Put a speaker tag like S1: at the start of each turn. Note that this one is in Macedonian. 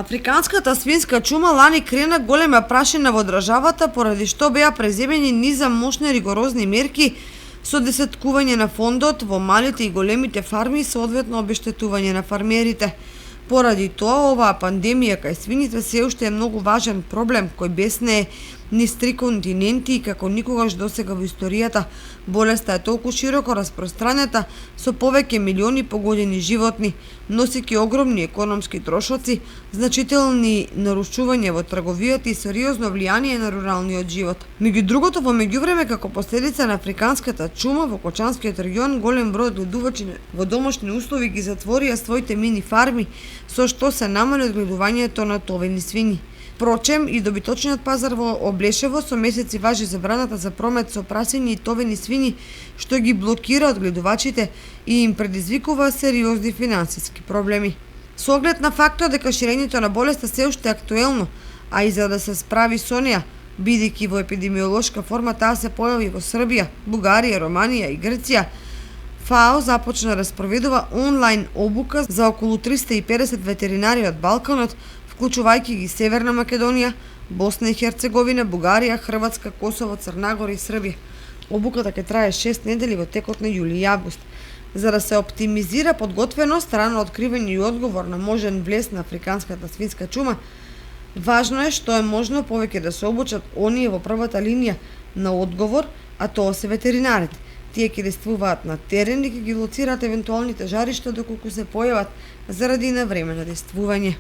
S1: Африканската свинска чума лани крена голема прашина во државата, поради што беа преземени низа мощни ригорозни мерки со десеткување на фондот во малите и големите фарми и соодветно обештетување на фармерите. Поради тоа, оваа пандемија кај свините се уште е многу важен проблем кој бесне низ 3 континенти и како никогаш досега во историјата. Болеста е толку широко распространета со повеќе милиони погодени животни, носејќи огромни економски трошоци, значителни нарушувања во трговијата и сериозно влијание на руралниот живот. Меѓу другото, во меѓувреме како последица на африканската чума во Кочанскиот регион, голем број одгледувачи во домашни услови ги затворија своите мини фарми, со што се намали одгледувањето на товени свињи. Впрочем, и добиточниот пазар во Облешево со месеци важи забраната за промет со прасиња и товени свињи, што ги блокира одгледувачите и им предизвикува сериозни финансиски проблеми. Со оглед на фактот дека ширењето на болеста се уште е актуелно, а и за да се справи со неа, бидејќи во епидемиолошка форма таа се појави во Србија, Бугарија, Романија и Грција, ФАО започна да спроведува онлайн обука за околу 350 ветеринари од Балканот, вклучувајќи ги Северна Македонија, Босна и Херцеговина, Бугарија, Хрватска, Косово, Црна Гора и Србија. Обуката ќе трае 6 недели во текот на јули и август. За да се оптимизира подготвеност, рано откривање и одговор на можен влез на африканската свинска чума, важно е што е можно повеќе да се обучат оние во првата линија на одговор, а тоа се ветеринарите. Тие ќе действуваат на терен и ќе ги лоцираат евентуалните жаришта доколку се појават заради навремено действување.